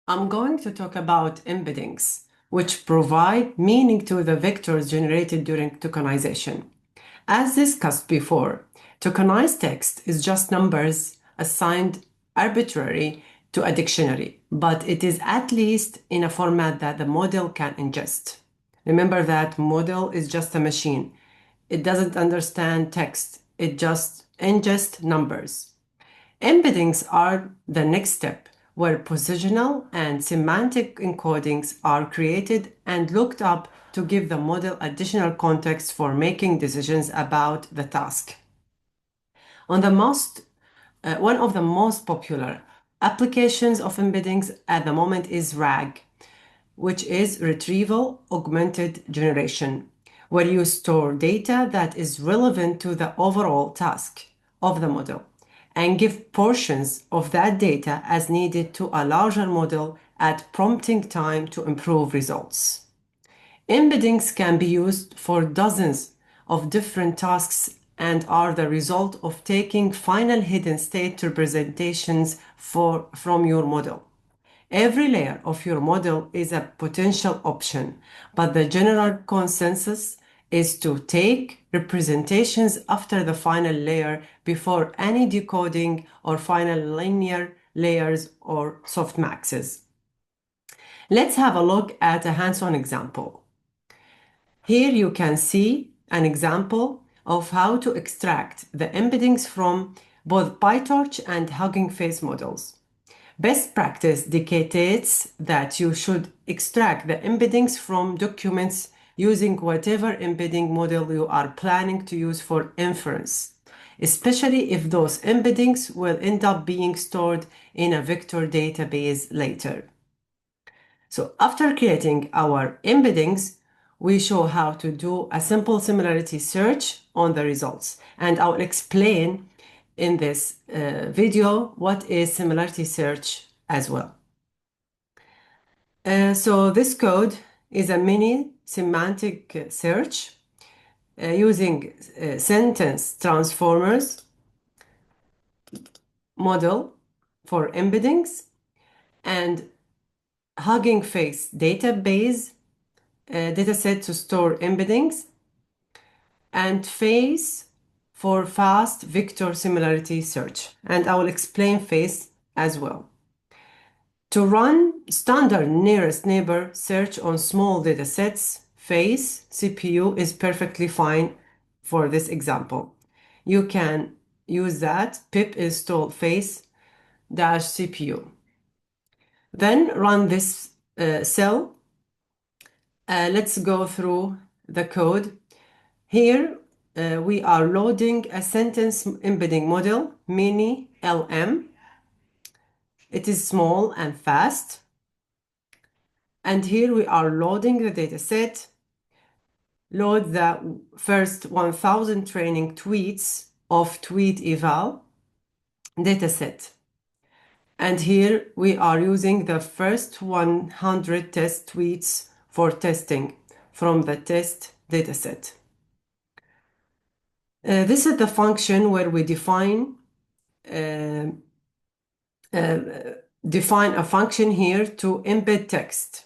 I'm going to talk about embeddings, which provide meaning to the vectors generated during tokenization. As discussed before, tokenized text is just numbers assigned arbitrarily to a dictionary, but it is at least in a format that the model can ingest. Remember that model is just a machine. It doesn't understand text, it just ingests numbers. Embeddings are the next step, where positional and semantic encodings are created and looked up to give the model additional context for making decisions about the task. One of the most popular applications of embeddings at the moment is RAG, which is Retrieval Augmented Generation, where you store data that is relevant to the overall task of the model and give portions of that data as needed to a larger model at prompting time to improve results. Embeddings can be used for dozens of different tasks and are the result of taking final hidden state representations from your model. Every layer of your model is a potential option, but the general consensus is to take representations after the final layer before any decoding or final linear layers or softmaxes. Let's have a look at a hands-on example. Here you can see an example of how to extract the embeddings from both PyTorch and Hugging Face models. Best practice dictates that you should extract the embeddings from documents using whatever embedding model you are planning to use for inference, especially if those embeddings will end up being stored in a vector database later. So after creating our embeddings, we show how to do a simple similarity search on the results. And I'll explain in this video what is similarity search as well. So this code is a mini semantic search using sentence transformers model for embeddings and Hugging Face database dataset to store embeddings and face for fast vector similarity search. And I will explain face as well. To run standard nearest neighbor search on small datasets, face CPU is perfectly fine for this example. You can use that pip install face dash CPU. Then run this cell. Let's go through the code. Here we are loading a sentence embedding model, mini LM. It is small and fast. And here we are loading the dataset. Load the first 1000 training tweets of tweet eval dataset. And here we are using the first 100 test tweets for testing from the test dataset. This is the function where we define a function here to embed text,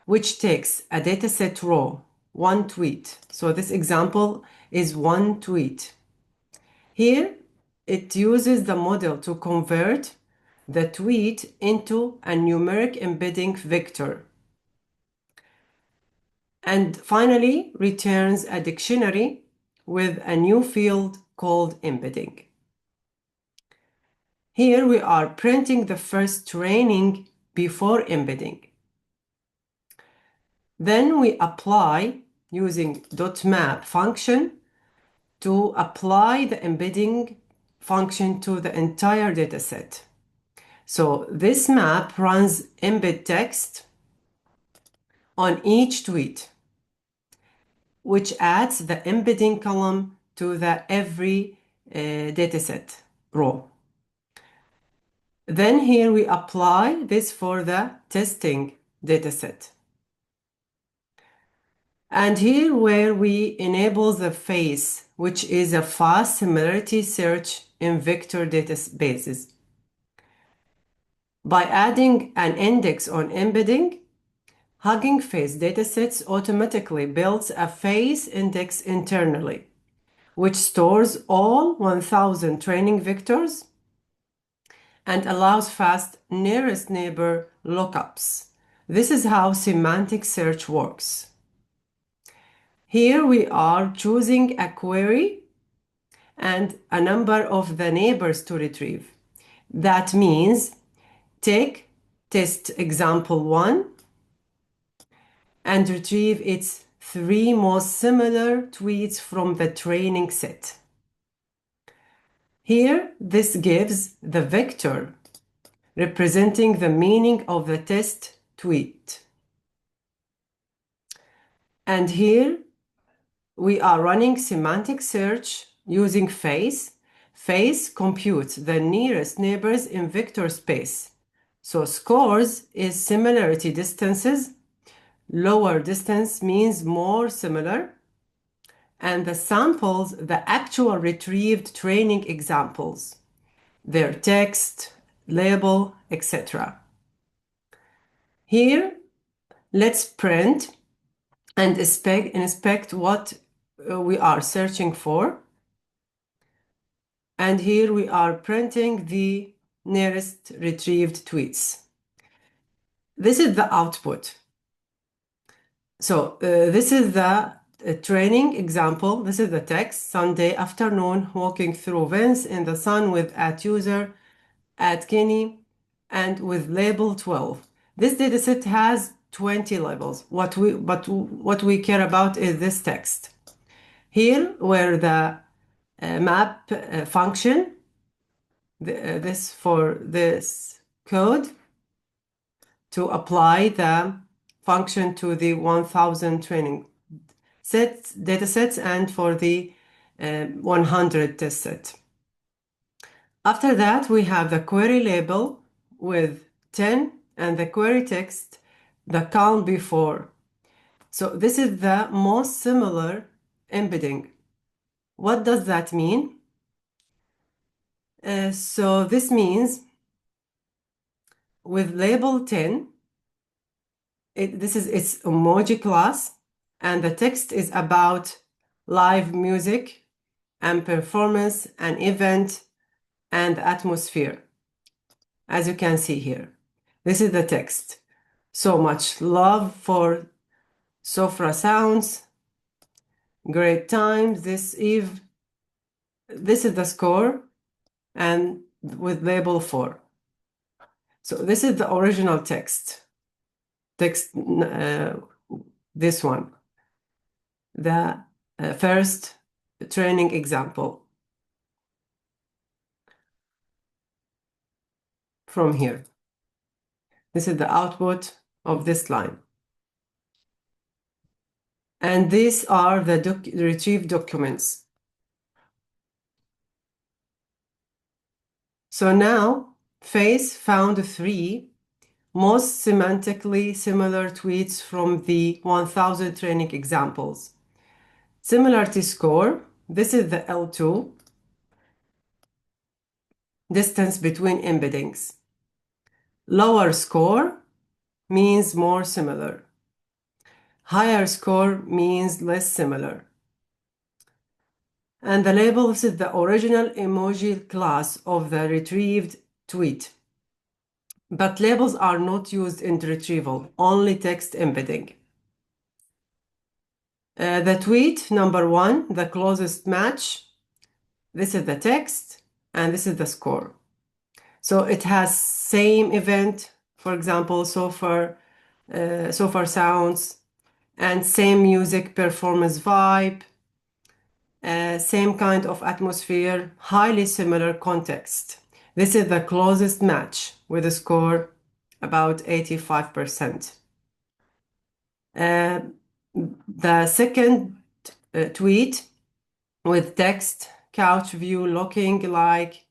which takes a dataset row, one tweet. So this example is one tweet. Here, it uses the model to convert the tweet into a numeric embedding vector. And finally, returns a dictionary with a new field called embedding. Here we are printing the first training before embedding. Then we apply using .map function to apply the embedding function to the entire dataset. So this map runs embed text on each tweet, which adds the embedding column to the every dataset row. Then here we apply this for the testing dataset. And here where we enable the face, which is a fast similarity search in vector databases. By adding an index on embedding, Hugging Face datasets automatically builds a face index internally, which stores all 1000 training vectors and allows fast nearest neighbor lookups. This is how semantic search works. Here we are choosing a query and a number of the neighbors to retrieve. That means take test example 1 and retrieve its 3 most similar tweets from the training set. Here, this gives the vector representing the meaning of the test tweet. And here we are running semantic search using face. Face computes the nearest neighbors in vector space. So scores is similarity distances. Lower distance means more similar. And the samples, the actual retrieved training examples, their text, label, etc. Here, let's print and inspect what we are searching for. And here we are printing the nearest retrieved tweets. This is the output. So this is the training example. This is the text. Sunday afternoon, walking through vents in the sun with @user, @Kenny, and with label 12. This dataset has 20 labels. What we care about is this text. Here, where the map function, this for this code to apply the function to the 1000 training datasets and for the 100 test set. After that, we have the query label with 10 and the query text, the count before. So this is the most similar embedding. What does that mean? So this means with label 10, this is its emoji class, and the text is about live music and performance and event and atmosphere. As you can see here, this is the text. So much love for Sofra Sounds. Great times this eve. This is the score and with label 4. So this is the original text. This one. The first training example from here. This is the output of this line. And these are the retrieved documents. So now, Face found 3 most semantically similar tweets from the 1000 training examples. Similarity score, this is the L2, distance between embeddings. Lower score means more similar. Higher score means less similar. And the label, this is the original emoji class of the retrieved tweet. But labels are not used in retrieval, only text embedding. The tweet number 1, the closest match, this is the text, and this is the score. So it has same event, for example, so far sounds, and same music performance vibe, same kind of atmosphere, highly similar context. This is the closest match with a score about 85%. The second tweet with text, couch view looking like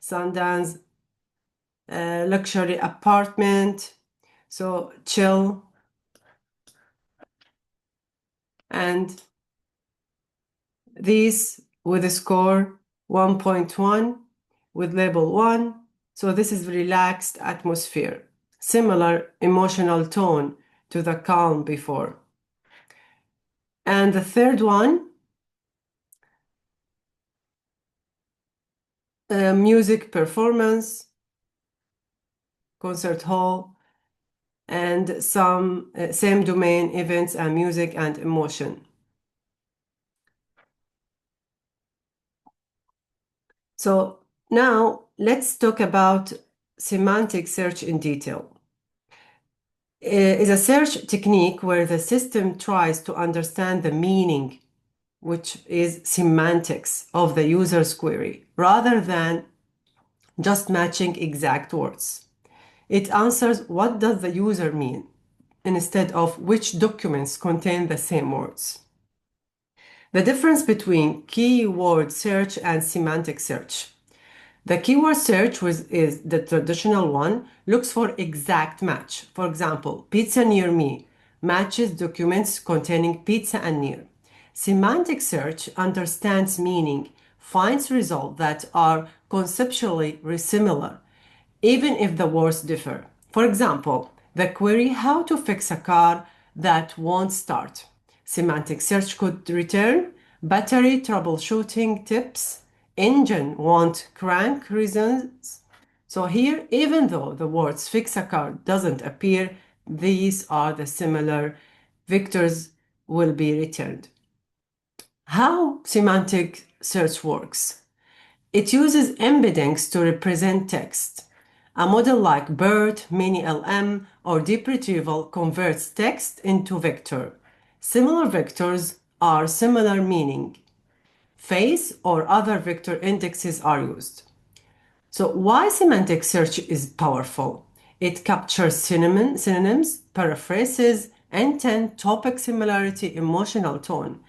Sundance luxury apartment, so chill, and these with a score 1.1 with label 1, So this is relaxed atmosphere, similar emotional tone to the calm before. And the third one, music performance, concert hall, and some same domain events and music and emotion. So now let's talk about semantic search in detail. Is a search technique where the system tries to understand the meaning, which is semantics of the user's query, rather than just matching exact words. It answers what does the user mean instead of which documents contain the same words. The difference between keyword search and semantic search. The keyword search is the traditional one, looks for exact match. For example, pizza near me matches documents containing pizza and near. Semantic search understands meaning, finds results that are conceptually similar, even if the words differ. For example, the query how to fix a car that won't start. Semantic search could return battery troubleshooting tips, engine won't crank reasons. So here, even though the words fix a car doesn't appear, these are the similar vectors will be returned. How semantic search works? It uses embeddings to represent text. A model like BERT, Mini-LM, or Deep Retrieval converts text into vector. Similar vectors are similar meaning. Face or other vector indexes are used. So why semantic search is powerful? It captures synonyms, paraphrases, intent, topic similarity, emotional tone.